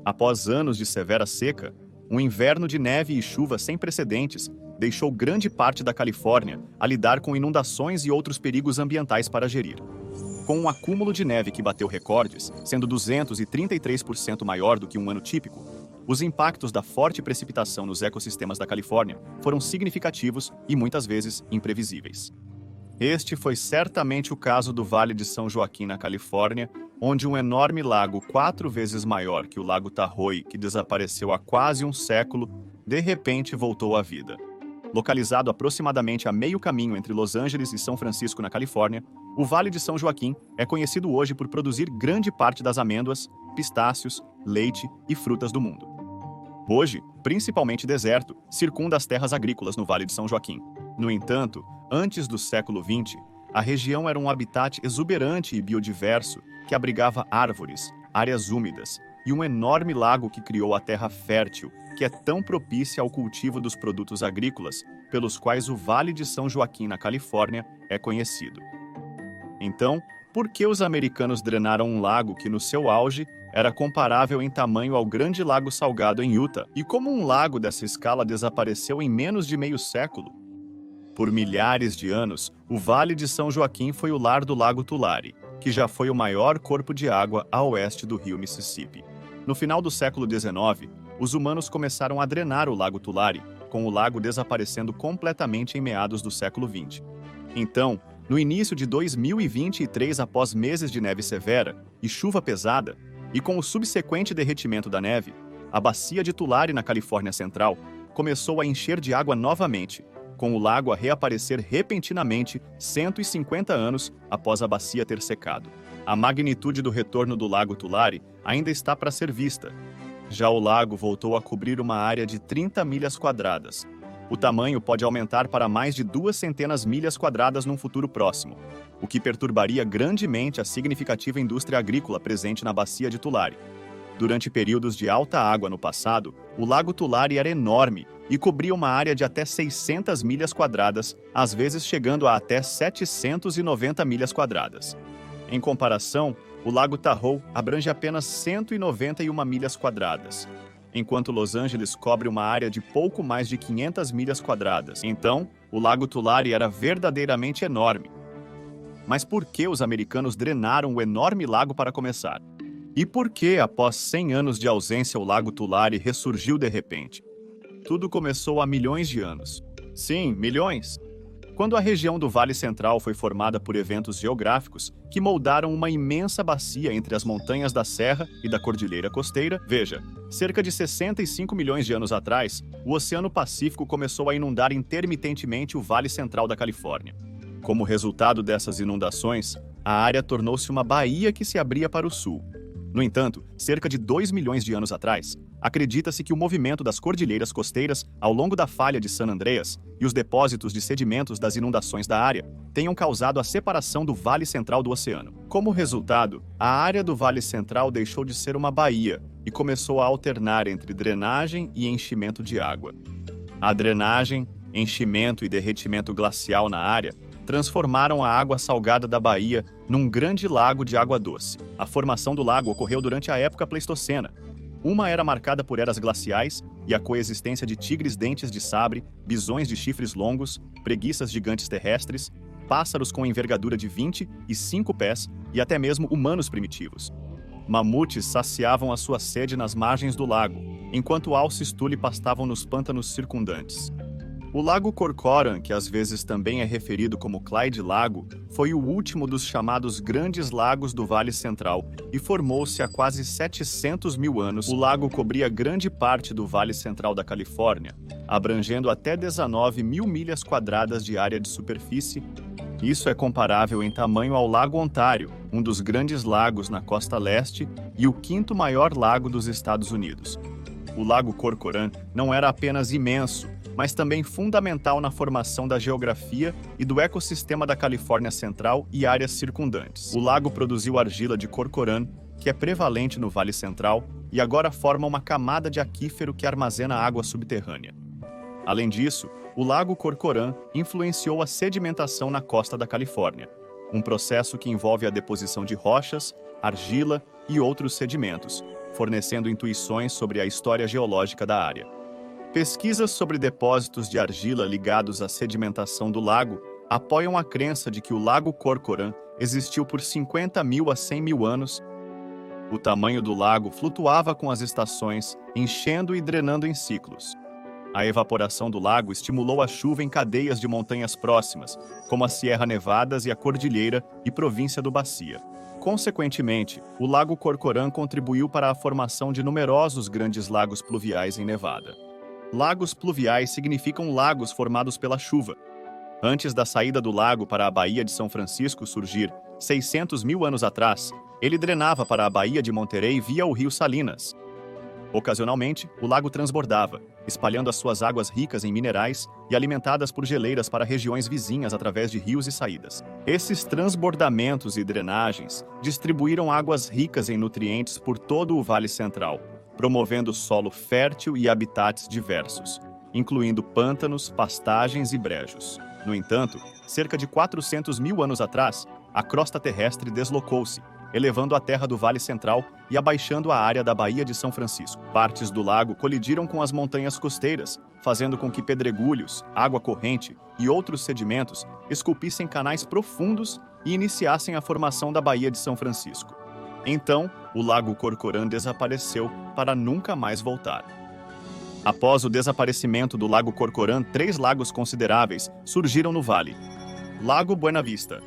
Após anos de severa seca, um inverno de neve e chuva sem precedentes deixou grande parte da Califórnia a lidar com inundações e outros perigos ambientais para gerir. Com um acúmulo de neve que bateu recordes, sendo 233% maior do que um ano típico, os impactos da forte precipitação nos ecossistemas da Califórnia foram significativos e muitas vezes imprevisíveis. Este foi certamente o caso do Vale de São Joaquim, na Califórnia, onde um enorme lago 4 vezes maior que o Lago Tahoe, que desapareceu há quase um século, de repente voltou à vida. Localizado aproximadamente a meio caminho entre Los Angeles e São Francisco, na Califórnia, o Vale de São Joaquim é conhecido hoje por produzir grande parte das amêndoas, pistácios, leite e frutas do mundo. Hoje, principalmente deserto, circunda as terras agrícolas no Vale de São Joaquim. No entanto, antes do século XX, a região era um habitat exuberante e biodiverso que abrigava árvores, áreas úmidas e um enorme lago que criou a terra fértil, que é tão propícia ao cultivo dos produtos agrícolas, pelos quais o Vale de São Joaquim, na Califórnia, é conhecido. Então, por que os americanos drenaram um lago que, no seu auge, era comparável em tamanho ao Grande Lago Salgado em Utah? E como um lago dessa escala desapareceu em menos de meio século? Por milhares de anos, o Vale de São Joaquim foi o lar do Lago Tulare, que já foi o maior corpo de água a oeste do rio Mississippi. No final do século XIX, os humanos começaram a drenar o Lago Tulare, com o lago desaparecendo completamente em meados do século XX. Então, no início de 2023, após meses de neve severa e chuva pesada, e com o subsequente derretimento da neve, a bacia de Tulare, na Califórnia Central, começou a encher de água novamente, com o lago a reaparecer repentinamente 150 anos após a bacia ter secado. A magnitude do retorno do Lago Tulare ainda está para ser vista. Já o lago voltou a cobrir uma área de 30 milhas quadradas. O tamanho pode aumentar para mais de 200 milhas quadradas num futuro próximo, o que perturbaria grandemente a significativa indústria agrícola presente na bacia de Tulare. Durante períodos de alta água no passado, o Lago Tulare era enorme e cobria uma área de até 600 milhas quadradas, às vezes chegando a até 790 milhas quadradas. Em comparação, o Lago Tahoe abrange apenas 191 milhas quadradas, enquanto Los Angeles cobre uma área de pouco mais de 500 milhas quadradas. Então, o Lago Tulare era verdadeiramente enorme. Mas por que os americanos drenaram o enorme lago para começar? E por que, após 100 anos de ausência, o Lago Tulare ressurgiu de repente? Tudo começou há milhões de anos. Sim, milhões! Quando a região do Vale Central foi formada por eventos geográficos que moldaram uma imensa bacia entre as montanhas da Serra e da Cordilheira Costeira, veja, cerca de 65 milhões de anos atrás, o Oceano Pacífico começou a inundar intermitentemente o Vale Central da Califórnia. Como resultado dessas inundações, a área tornou-se uma baía que se abria para o sul. No entanto, cerca de 2 milhões de anos atrás, acredita-se que o movimento das cordilheiras costeiras ao longo da falha de San Andreas e os depósitos de sedimentos das inundações da área tenham causado a separação do Vale Central do oceano. Como resultado, a área do Vale Central deixou de ser uma baía e começou a alternar entre drenagem e enchimento de água. A drenagem, enchimento e derretimento glacial na área transformaram a água salgada da baía num grande lago de água doce. A formação do lago ocorreu durante a época Pleistocena, uma era marcada por eras glaciais e a coexistência de tigres dentes de sabre, bisões de chifres longos, preguiças gigantes terrestres, pássaros com envergadura de 20 e 5 pés e até mesmo humanos primitivos. Mamutes saciavam a sua sede nas margens do lago, enquanto alces tule pastavam nos pântanos circundantes. O Lago Corcoran, que às vezes também é referido como Clyde Lago, foi o último dos chamados Grandes Lagos do Vale Central e formou-se há quase 700 mil anos. O lago cobria grande parte do Vale Central da Califórnia, abrangendo até 19 mil milhas quadradas de área de superfície. Isso é comparável em tamanho ao Lago Ontário, um dos grandes lagos na costa leste e o quinto maior lago dos Estados Unidos. O Lago Corcoran não era apenas imenso, mas também fundamental na formação da geografia e do ecossistema da Califórnia Central e áreas circundantes. O lago produziu argila de Corcoran, que é prevalente no Vale Central, e agora forma uma camada de aquífero que armazena água subterrânea. Além disso, o Lago Corcoran influenciou a sedimentação na costa da Califórnia, um processo que envolve a deposição de rochas, argila e outros sedimentos, fornecendo intuições sobre a história geológica da área. Pesquisas sobre depósitos de argila ligados à sedimentação do lago apoiam a crença de que o Lago Corcoran existiu por 50 mil a 100 mil anos. O tamanho do lago flutuava com as estações, enchendo e drenando em ciclos. A evaporação do lago estimulou a chuva em cadeias de montanhas próximas, como a Sierra Nevadas e a Cordilheira e Província do Bacia. Consequentemente, o Lago Corcoran contribuiu para a formação de numerosos grandes lagos pluviais em Nevada. Lagos pluviais significam lagos formados pela chuva. Antes da saída do lago para a Baía de São Francisco surgir, 600 mil anos atrás, ele drenava para a Baía de Monterey via o rio Salinas. Ocasionalmente, o lago transbordava, espalhando as suas águas ricas em minerais e alimentadas por geleiras para regiões vizinhas através de rios e saídas. Esses transbordamentos e drenagens distribuíram águas ricas em nutrientes por todo o Vale Central, promovendo solo fértil e habitats diversos, incluindo pântanos, pastagens e brejos. No entanto, cerca de 400 mil anos atrás, a crosta terrestre deslocou-se, elevando a terra do Vale Central e abaixando a área da Baía de São Francisco. Partes do lago colidiram com as montanhas costeiras, fazendo com que pedregulhos, água corrente e outros sedimentos esculpissem canais profundos e iniciassem a formação da Baía de São Francisco. Então, o Lago Corcoran desapareceu para nunca mais voltar. Após o desaparecimento do Lago Corcoran, 3 lagos consideráveis surgiram no vale: Lago Buena Vista,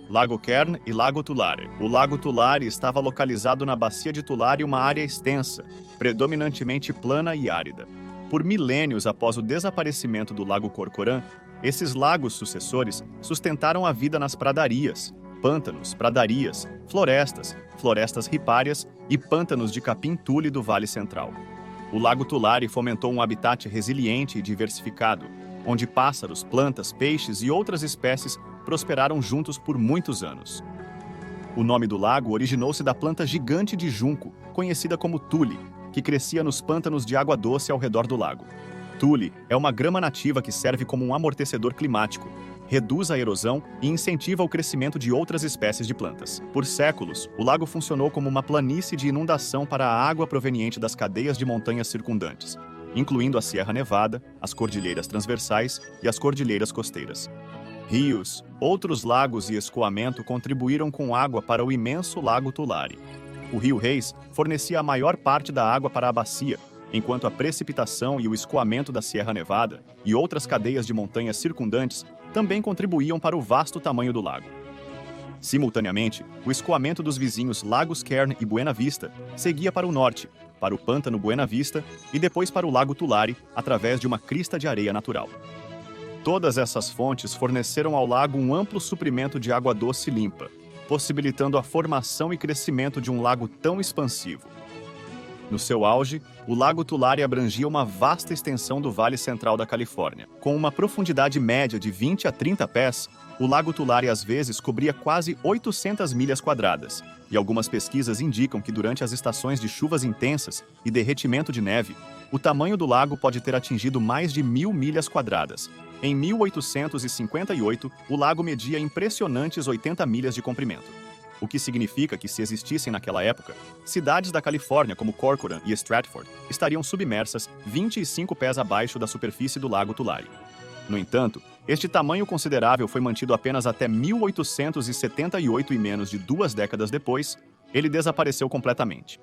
Lago Kern e Lago Tulare. O Lago Tulare estava localizado na Bacia de Tulare, uma área extensa, predominantemente plana e árida. Por milênios após o desaparecimento do Lago Corcoran, esses lagos sucessores sustentaram a vida nas pradarias, pântanos, pradarias, florestas ripárias e pântanos de capim-tule do Vale Central. O Lago Tulare fomentou um habitat resiliente e diversificado, onde pássaros, plantas, peixes e outras espécies prosperaram juntos por muitos anos. O nome do lago originou-se da planta gigante de junco, conhecida como tule, que crescia nos pântanos de água doce ao redor do lago. Tule é uma grama nativa que serve como um amortecedor climático, reduz a erosão e incentiva o crescimento de outras espécies de plantas. Por séculos, o lago funcionou como uma planície de inundação para a água proveniente das cadeias de montanhas circundantes, incluindo a Sierra Nevada, as cordilheiras transversais e as cordilheiras costeiras. Rios, outros lagos e escoamento contribuíram com água para o imenso Lago Tulare. O Rio Reis fornecia a maior parte da água para a bacia, enquanto a precipitação e o escoamento da Sierra Nevada e outras cadeias de montanhas circundantes também contribuíam para o vasto tamanho do lago. Simultaneamente, o escoamento dos vizinhos Lagos Kern e Buena Vista seguia para o norte, para o pântano Buena Vista e depois para o Lago Tulare, através de uma crista de areia natural. Todas essas fontes forneceram ao lago um amplo suprimento de água doce limpa, possibilitando a formação e crescimento de um lago tão expansivo. No seu auge, o Lago Tulare abrangia uma vasta extensão do Vale Central da Califórnia. Com uma profundidade média de 20 a 30 pés, o Lago Tulare às vezes cobria quase 800 milhas quadradas, e algumas pesquisas indicam que durante as estações de chuvas intensas e derretimento de neve, o tamanho do lago pode ter atingido mais de 1.000 milhas quadradas. Em 1858, o lago media impressionantes 80 milhas de comprimento, o que significa que, se existissem naquela época, cidades da Califórnia como Corcoran e Stratford estariam submersas 25 pés abaixo da superfície do Lago Tulare. No entanto, este tamanho considerável foi mantido apenas até 1878 e menos de 2 décadas depois, ele desapareceu completamente.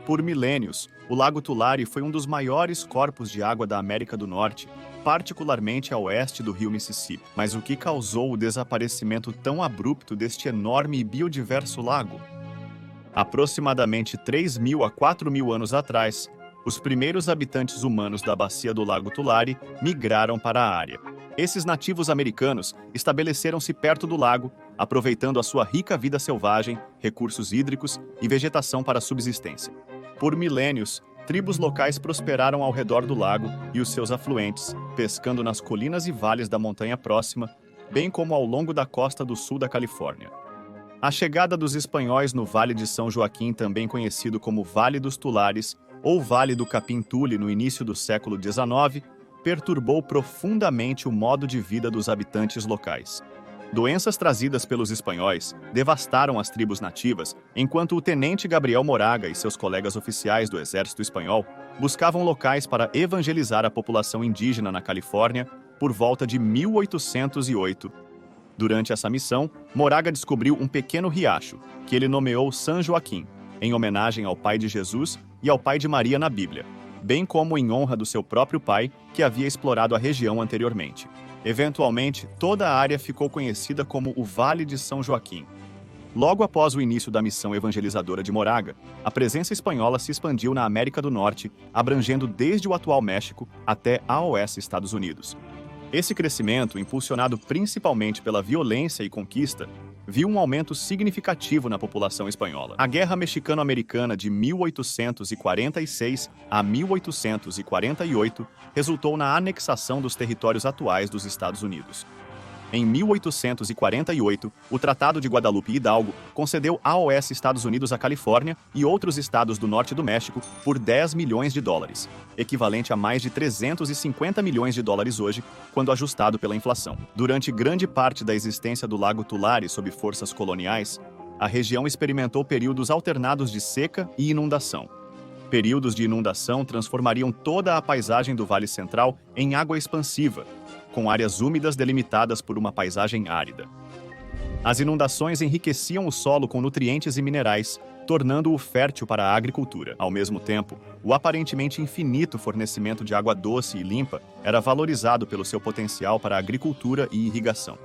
Por milênios, o Lago Tulare foi um dos maiores corpos de água da América do Norte, particularmente a oeste do rio Mississippi. Mas o que causou o desaparecimento tão abrupto deste enorme e biodiverso lago? Aproximadamente 3.000 a 4.000 anos atrás, os primeiros habitantes humanos da bacia do Lago Tulare migraram para a área. Esses nativos americanos estabeleceram-se perto do lago, aproveitando a sua rica vida selvagem, recursos hídricos e vegetação para a subsistência. Por milênios, tribos locais prosperaram ao redor do lago e os seus afluentes, pescando nas colinas e vales da montanha próxima, bem como ao longo da costa do sul da Califórnia. A chegada dos espanhóis no Vale de São Joaquim, também conhecido como Vale dos Tulares ou Vale do Capim-Tule no início do século XIX, perturbou profundamente o modo de vida dos habitantes locais. Doenças trazidas pelos espanhóis devastaram as tribos nativas, enquanto o tenente Gabriel Moraga e seus colegas oficiais do exército espanhol buscavam locais para evangelizar a população indígena na Califórnia por volta de 1808. Durante essa missão, Moraga descobriu um pequeno riacho, que ele nomeou San Joaquim, em homenagem ao pai de Jesus e ao pai de Maria na Bíblia, bem como em honra do seu próprio pai, que havia explorado a região anteriormente. Eventualmente, toda a área ficou conhecida como o Vale de São Joaquim. Logo após o início da missão evangelizadora de Moraga, a presença espanhola se expandiu na América do Norte, abrangendo desde o atual México até a oeste Estados Unidos. Esse crescimento, impulsionado principalmente pela violência e conquista, viu um aumento significativo na população espanhola. A Guerra Mexicano-Americana de 1846 a 1848 resultou na anexação dos territórios atuais dos Estados Unidos. Em 1848, o Tratado de Guadalupe Hidalgo concedeu a oeste Estados Unidos a Califórnia e outros estados do norte do México por 10 milhões de dólares, equivalente a mais de 350 milhões de dólares hoje, quando ajustado pela inflação. Durante grande parte da existência do Lago Tulare sob forças coloniais, a região experimentou períodos alternados de seca e inundação. Períodos de inundação transformariam toda a paisagem do Vale Central em água expansiva, com áreas úmidas delimitadas por uma paisagem árida. As inundações enriqueciam o solo com nutrientes e minerais, tornando-o fértil para a agricultura. Ao mesmo tempo, o aparentemente infinito fornecimento de água doce e limpa era valorizado pelo seu potencial para a agricultura e irrigação.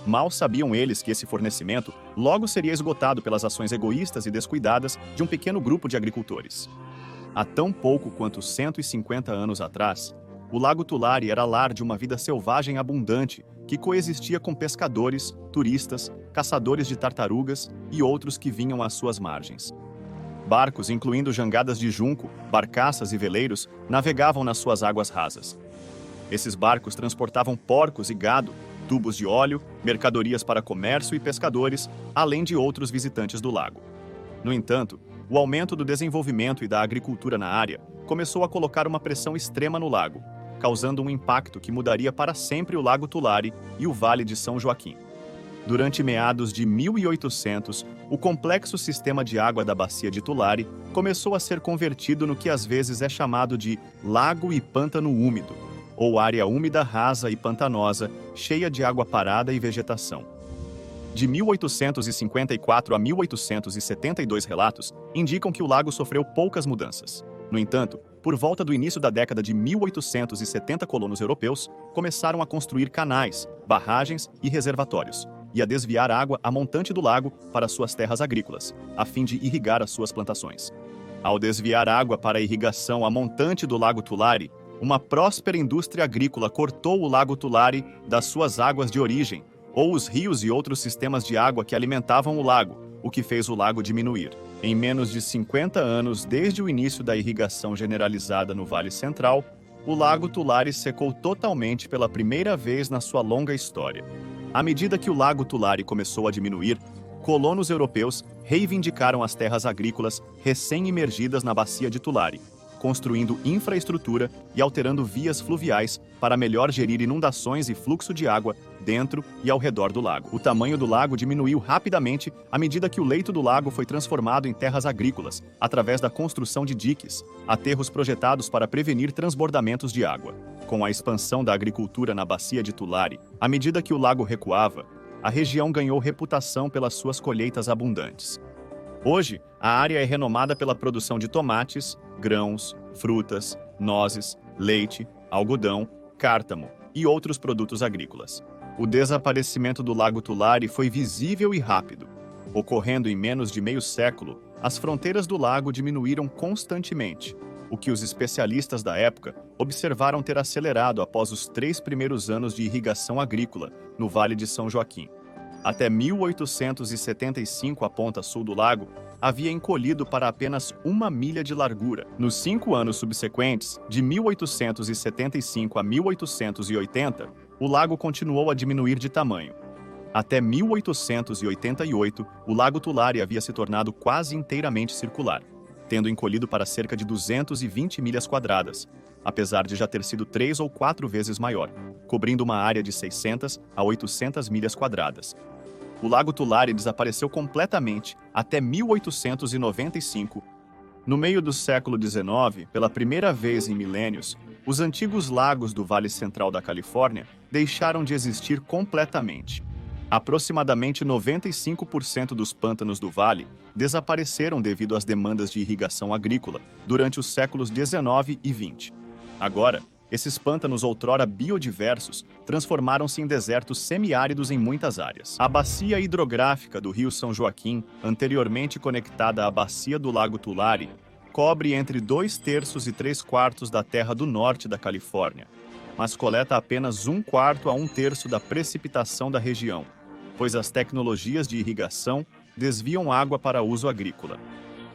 Mal sabiam eles que esse fornecimento logo seria esgotado pelas ações egoístas e descuidadas de um pequeno grupo de agricultores. Há tão pouco quanto 150 anos atrás, o Lago Tulare era lar de uma vida selvagem abundante que coexistia com pescadores, turistas, caçadores de tartarugas e outros que vinham às suas margens. Barcos, incluindo jangadas de junco, barcaças e veleiros, navegavam nas suas águas rasas. Esses barcos transportavam porcos e gado, tubos de óleo, mercadorias para comércio e pescadores, além de outros visitantes do lago. No entanto, o aumento do desenvolvimento e da agricultura na área começou a colocar uma pressão extrema no lago, causando um impacto que mudaria para sempre o Lago Tulare e o Vale de São Joaquim. Durante meados de 1800, o complexo sistema de água da bacia de Tulare começou a ser convertido no que às vezes é chamado de Lago e Pântano Úmido, ou área úmida rasa e pantanosa, cheia de água parada e vegetação. De 1854 a 1872 relatos indicam que o lago sofreu poucas mudanças. No entanto, por volta do início da década de 1870, colonos europeus começaram a construir canais, barragens e reservatórios, e a desviar água a montante do lago para suas terras agrícolas, a fim de irrigar as suas plantações. Ao desviar água para a irrigação a montante do Lago Tulare, uma próspera indústria agrícola cortou o Lago Tulare das suas águas de origem, ou os rios e outros sistemas de água que alimentavam o lago, o que fez o lago diminuir. Em menos de 50 anos desde o início da irrigação generalizada no Vale Central, o Lago Tulare secou totalmente pela primeira vez na sua longa história. À medida que o Lago Tulare começou a diminuir, colonos europeus reivindicaram as terras agrícolas recém-imergidas na bacia de Tulare, construindo infraestrutura e alterando vias fluviais para melhor gerir inundações e fluxo de água dentro e ao redor do lago. O tamanho do lago diminuiu rapidamente à medida que o leito do lago foi transformado em terras agrícolas, através da construção de diques, aterros projetados para prevenir transbordamentos de água. Com a expansão da agricultura na bacia de Tulare, à medida que o lago recuava, a região ganhou reputação pelas suas colheitas abundantes. Hoje, a área é renomada pela produção de tomates, grãos, frutas, nozes, leite, algodão, cártamo e outros produtos agrícolas. O desaparecimento do Lago Tulare foi visível e rápido. Ocorrendo em menos de meio século, as fronteiras do lago diminuíram constantemente, o que os especialistas da época observaram ter acelerado após os 3 primeiros anos de irrigação agrícola no Vale de São Joaquim. Até 1875, a ponta sul do lago havia encolhido para apenas 1 milha de largura. Nos 5 anos subsequentes, de 1875 a 1880, o lago continuou a diminuir de tamanho. Até 1888, o Lago Tulare havia se tornado quase inteiramente circular, tendo encolhido para cerca de 220 milhas quadradas, apesar de já ter sido 3 ou 4 vezes maior. cobrindo uma área de 600 a 800 milhas quadradas. O Lago Tulare desapareceu completamente até 1895. No meio do século XIX, pela primeira vez em milênios, os antigos lagos do Vale Central da Califórnia deixaram de existir completamente. Aproximadamente 95% dos pântanos do vale desapareceram devido às demandas de irrigação agrícola durante os séculos XIX e XX. Agora, esses pântanos outrora biodiversos transformaram-se em desertos semiáridos em muitas áreas. A bacia hidrográfica do Rio São Joaquim, anteriormente conectada à bacia do Lago Tulare, cobre entre 2/3 e 3/4 da terra do norte da Califórnia, mas coleta apenas 1/4 a 1/3 da precipitação da região, pois as tecnologias de irrigação desviam água para uso agrícola.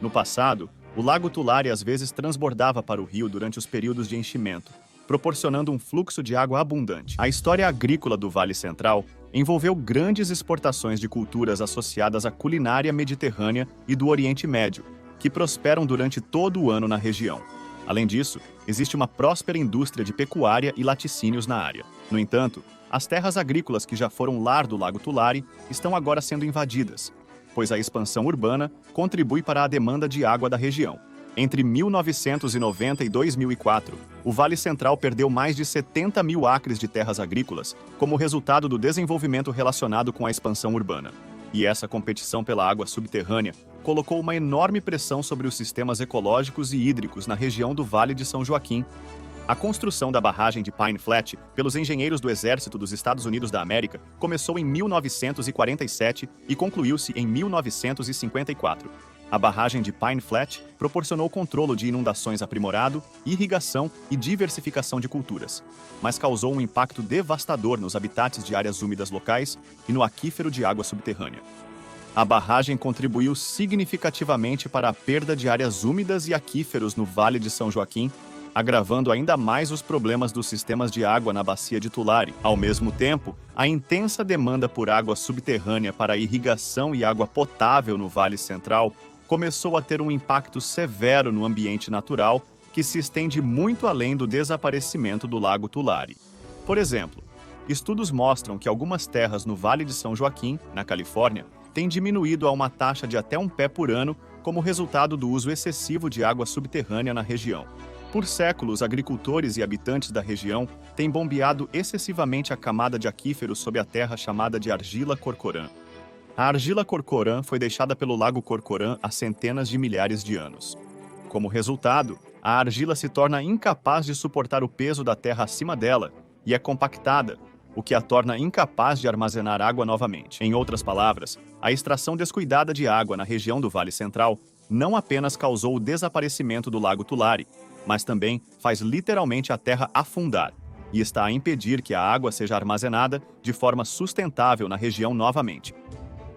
No passado, o Lago Tulare às vezes transbordava para o rio durante os períodos de enchimento, proporcionando um fluxo de água abundante. A história agrícola do Vale Central envolveu grandes exportações de culturas associadas à culinária mediterrânea e do Oriente Médio, que prosperam durante todo o ano na região. Além disso, existe uma próspera indústria de pecuária e laticínios na área. No entanto, as terras agrícolas que já foram lar do Lago Tulare estão agora sendo invadidas, pois a expansão urbana contribui para a demanda de água da região. Entre 1990 e 2004, o Vale Central perdeu mais de 70 mil acres de terras agrícolas como resultado do desenvolvimento relacionado com a expansão urbana. E essa competição pela água subterrânea colocou uma enorme pressão sobre os sistemas ecológicos e hídricos na região do Vale de São Joaquim. A construção da barragem de Pine Flat pelos engenheiros do Exército dos Estados Unidos da América começou em 1947 e concluiu-se em 1954. A barragem de Pine Flat proporcionou controle de inundações aprimorado, irrigação e diversificação de culturas, mas causou um impacto devastador nos habitats de áreas úmidas locais e no aquífero de água subterrânea. A barragem contribuiu significativamente para a perda de áreas úmidas e aquíferos no Vale de São Joaquim, agravando ainda mais os problemas dos sistemas de água na bacia de Tulare. Ao mesmo tempo, a intensa demanda por água subterrânea para irrigação e água potável no Vale Central começou a ter um impacto severo no ambiente natural que se estende muito além do desaparecimento do Lago Tulare. Por exemplo, estudos mostram que algumas terras no Vale de São Joaquim, na Califórnia, têm diminuído a uma taxa de até 1 pé por ano como resultado do uso excessivo de água subterrânea na região. Por séculos, agricultores e habitantes da região têm bombeado excessivamente a camada de aquíferos sob a terra chamada de argila Corcoran. A argila Corcoran foi deixada pelo Lago Corcoran há centenas de milhares de anos. Como resultado, a argila se torna incapaz de suportar o peso da terra acima dela e é compactada, o que a torna incapaz de armazenar água novamente. Em outras palavras, a extração descuidada de água na região do Vale Central não apenas causou o desaparecimento do Lago Tulare, mas também faz literalmente a terra afundar e está a impedir que a água seja armazenada de forma sustentável na região novamente.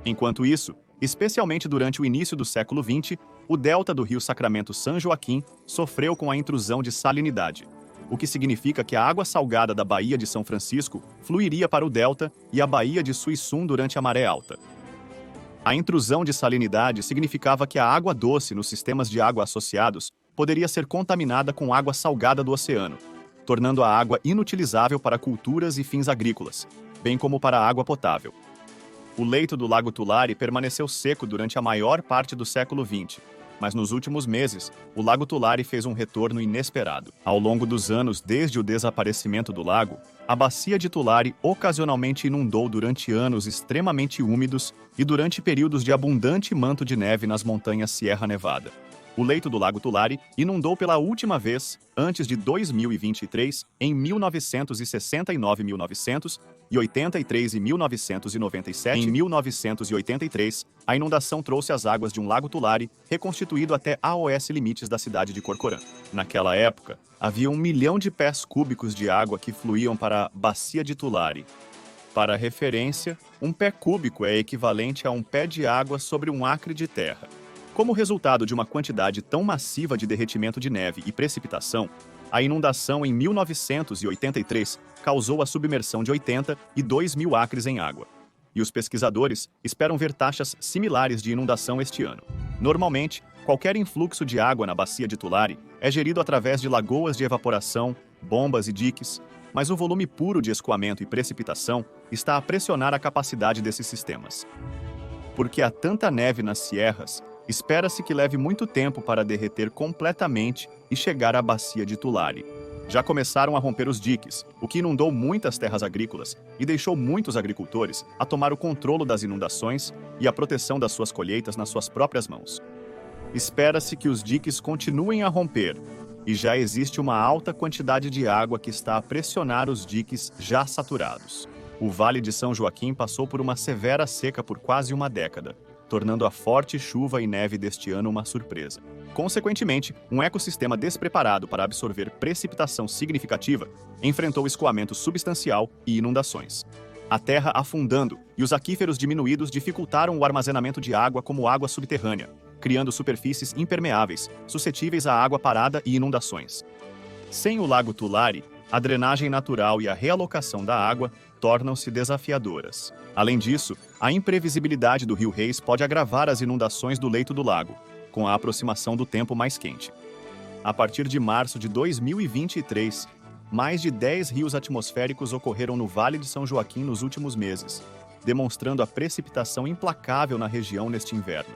Enquanto isso, especialmente durante o início do século XX, o delta do rio Sacramento-São Joaquim sofreu com a intrusão de salinidade, o que significa que a água salgada da Baía de São Francisco fluiria para o delta e a Baía de Suiçum durante a maré alta. A intrusão de salinidade significava que a água doce nos sistemas de água associados poderia ser contaminada com água salgada do oceano, tornando a água inutilizável para culturas e fins agrícolas, bem como para a água potável. O leito do Lago Tulare permaneceu seco durante a maior parte do século XX, mas nos últimos meses, o Lago Tulare fez um retorno inesperado. Ao longo dos anos desde o desaparecimento do lago, a bacia de Tulare ocasionalmente inundou durante anos extremamente úmidos e durante períodos de abundante manto de neve nas montanhas Sierra Nevada. O leito do Lago Tulare inundou pela última vez antes de 2023 em 1969, 1983 e 1997. Em 1983, a inundação trouxe as águas de um lago Tulare reconstituído até AOS limites da cidade de Corcoran. Naquela época, havia 1 milhão de pés cúbicos de água que fluíam para a bacia de Tulare. Para referência, um pé cúbico é equivalente a um pé de água sobre um acre de terra. Como resultado de uma quantidade tão massiva de derretimento de neve e precipitação, a inundação em 1983 causou a submersão de 82 mil acres em água. E os pesquisadores esperam ver taxas similares de inundação este ano. Normalmente, qualquer influxo de água na bacia de Tulare é gerido através de lagoas de evaporação, bombas e diques, mas o volume puro de escoamento e precipitação está a pressionar a capacidade desses sistemas. Porque há tanta neve nas sierras, espera-se que leve muito tempo para derreter completamente e chegar à bacia de Tulare. Já começaram a romper os diques, o que inundou muitas terras agrícolas e deixou muitos agricultores a tomar o controle das inundações e a proteção das suas colheitas nas suas próprias mãos. Espera-se que os diques continuem a romper, e já existe uma alta quantidade de água que está a pressionar os diques já saturados. O Vale de São Joaquim passou por uma severa seca por quase uma década, tornando a forte chuva e neve deste ano uma surpresa. Consequentemente, um ecossistema despreparado para absorver precipitação significativa enfrentou escoamento substancial e inundações. A terra afundando e os aquíferos diminuídos dificultaram o armazenamento de água como água subterrânea, criando superfícies impermeáveis, suscetíveis à água parada e inundações. Sem o Lago Tulare, a drenagem natural e a realocação da água tornam-se desafiadoras. Além disso, a imprevisibilidade do Rio Reis pode agravar as inundações do leito do lago, com a aproximação do tempo mais quente. A partir de março de 2023, mais de 10 rios atmosféricos ocorreram no Vale de São Joaquim nos últimos meses, demonstrando a precipitação implacável na região neste inverno.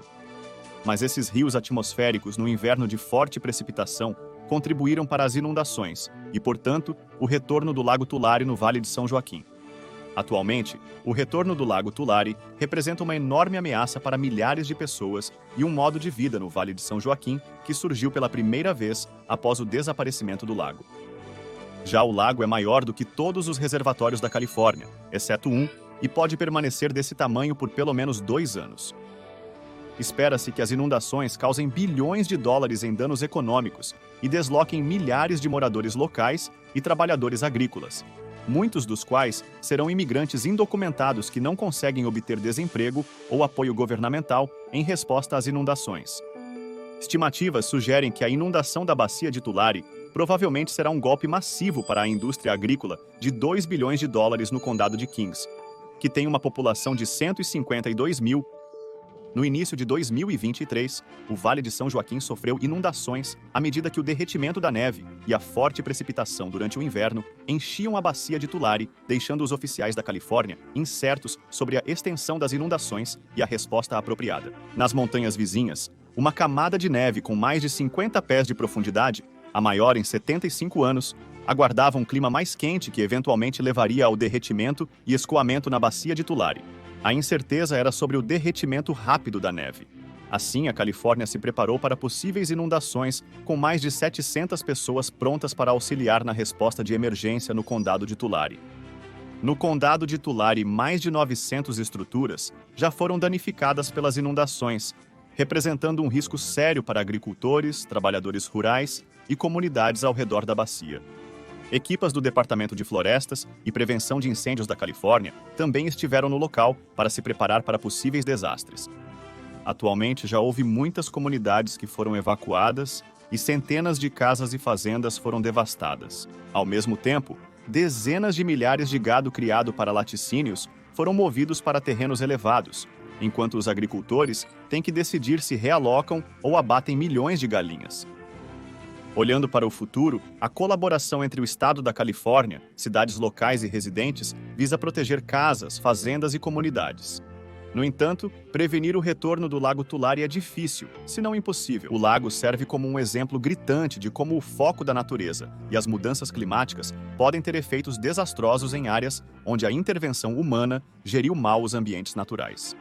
Mas esses rios atmosféricos, no inverno de forte precipitação, contribuíram para as inundações e, portanto, o retorno do Lago Tulare no Vale de São Joaquim. Atualmente, o retorno do Lago Tulare representa uma enorme ameaça para milhares de pessoas e um modo de vida no Vale de São Joaquim que surgiu pela primeira vez após o desaparecimento do lago. Já o lago é maior do que todos os reservatórios da Califórnia, exceto um, e pode permanecer desse tamanho por pelo menos 2 anos. Espera-se que as inundações causem bilhões de dólares em danos econômicos e desloquem milhares de moradores locais e trabalhadores agrícolas, muitos dos quais serão imigrantes indocumentados que não conseguem obter desemprego ou apoio governamental em resposta às inundações. Estimativas sugerem que a inundação da bacia de Tulare provavelmente será um golpe massivo para a indústria agrícola de 2 bilhões de dólares no condado de Kings, que tem uma população de 152 mil. No início de 2023, o Vale de São Joaquim sofreu inundações à medida que o derretimento da neve e a forte precipitação durante o inverno enchiam a bacia de Tulare, deixando os oficiais da Califórnia incertos sobre a extensão das inundações e a resposta apropriada. Nas montanhas vizinhas, uma camada de neve com mais de 50 pés de profundidade, a maior em 75 anos, aguardava um clima mais quente que eventualmente levaria ao derretimento e escoamento na bacia de Tulare. A incerteza era sobre o derretimento rápido da neve. Assim, a Califórnia se preparou para possíveis inundações, com mais de 700 pessoas prontas para auxiliar na resposta de emergência no condado de Tulare. No condado de Tulare, mais de 900 estruturas já foram danificadas pelas inundações, representando um risco sério para agricultores, trabalhadores rurais e comunidades ao redor da bacia. Equipas do Departamento de Florestas e Prevenção de Incêndios da Califórnia também estiveram no local para se preparar para possíveis desastres. Atualmente, já houve muitas comunidades que foram evacuadas e centenas de casas e fazendas foram devastadas. Ao mesmo tempo, dezenas de milhares de gado criado para laticínios foram movidos para terrenos elevados, enquanto os agricultores têm que decidir se realocam ou abatem milhões de galinhas. Olhando para o futuro, a colaboração entre o estado da Califórnia, cidades locais e residentes, visa proteger casas, fazendas e comunidades. No entanto, prevenir o retorno do Lago Tulare é difícil, se não impossível. O lago serve como um exemplo gritante de como o foco da natureza e as mudanças climáticas podem ter efeitos desastrosos em áreas onde a intervenção humana geriu mal os ambientes naturais.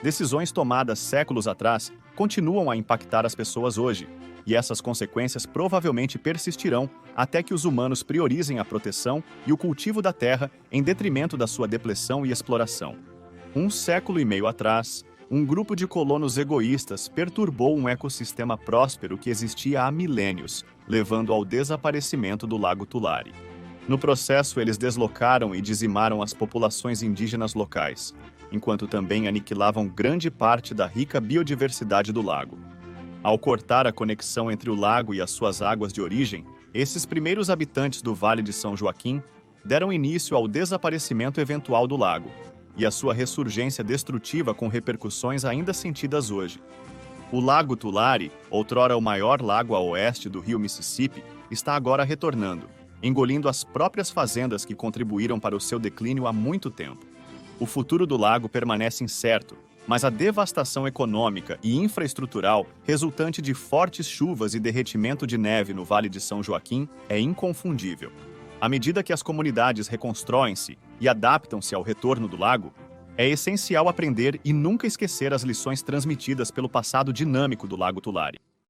Decisões tomadas séculos atrás continuam a impactar as pessoas hoje, e essas consequências provavelmente persistirão até que os humanos priorizem a proteção e o cultivo da terra em detrimento da sua depleção e exploração. 1 século e meio atrás, um grupo de colonos egoístas perturbou um ecossistema próspero que existia há milênios, levando ao desaparecimento do Lago Tulare. No processo, eles deslocaram e dizimaram as populações indígenas locais, enquanto também aniquilavam grande parte da rica biodiversidade do lago. Ao cortar a conexão entre o lago e as suas águas de origem, esses primeiros habitantes do Vale de São Joaquim deram início ao desaparecimento eventual do lago e a sua ressurgência destrutiva com repercussões ainda sentidas hoje. O Lago Tulare, outrora o maior lago a oeste do rio Mississippi, está agora retornando, engolindo as próprias fazendas que contribuíram para o seu declínio há muito tempo. O futuro do lago permanece incerto, mas a devastação econômica e infraestrutural resultante de fortes chuvas e derretimento de neve no Vale de São Joaquim é inconfundível. À medida que as comunidades reconstroem-se e adaptam-se ao retorno do lago, é essencial aprender e nunca esquecer as lições transmitidas pelo passado dinâmico do Lago Tulare.